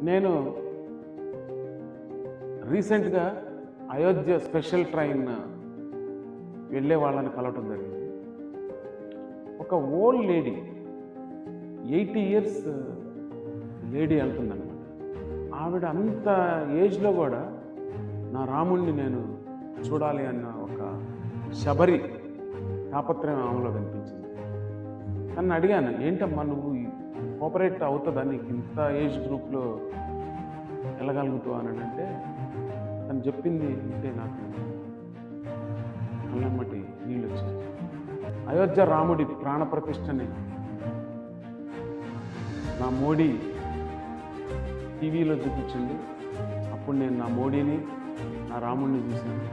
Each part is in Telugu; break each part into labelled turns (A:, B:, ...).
A: నేను రీసెంట్గా అయోధ్య స్పెషల్ ట్రైన్ వెళ్ళే వాళ్ళని కలవటం జరిగింది. ఒక ఓల్డ్ లేడీ 80 years లేడీ వెళ్తుందన్నమాట. ఆవిడ అంత ఏజ్లో కూడా నా రాముణ్ణి నేను చూడాలి అన్న ఒక శబరి తాపత్రయం ఆమెలో కనిపించింది. నన్ను అడిగాను, ఏంటమ్మా నువ్వు కోఆపరేట్ అవుతుందా, నీకు ఇంత ఏజ్ గ్రూప్లో వెళ్ళగలుగుతావు అని అంటే తను చెప్పింది అంటే నాకు కళ్ళమ్మటి నీళ్ళు వచ్చాయి. అయోధ్య రాముడి ప్రాణప్రతిష్టని నా మోడీ టీవీలో చూపించింది. అప్పుడు నేను నా మోడీని నా రాముడిని చూశాను.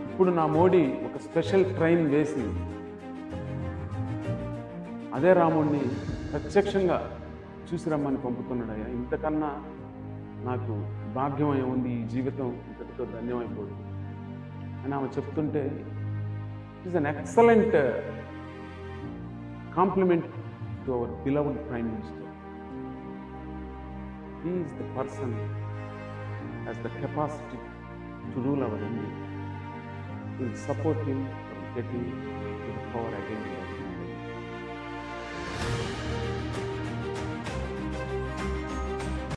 A: ఇప్పుడు నా మోడీ ఒక స్పెషల్ ట్రైన్ వేసి అదే రాముడిని ప్రత్యక్షంగా చూసి రమ్మని పంపుతున్నాడయ్యా. ఇంతకన్నా నాకు భాగ్యం ఉంది, ఈ జీవితం ఇంతటితో ధన్యమైపోదు అని ఆమె చెప్తుంటే it is an excellent compliment to our beloved prime minister. He is the person who has the capacity to rule our India. We will support him from getting to the power again.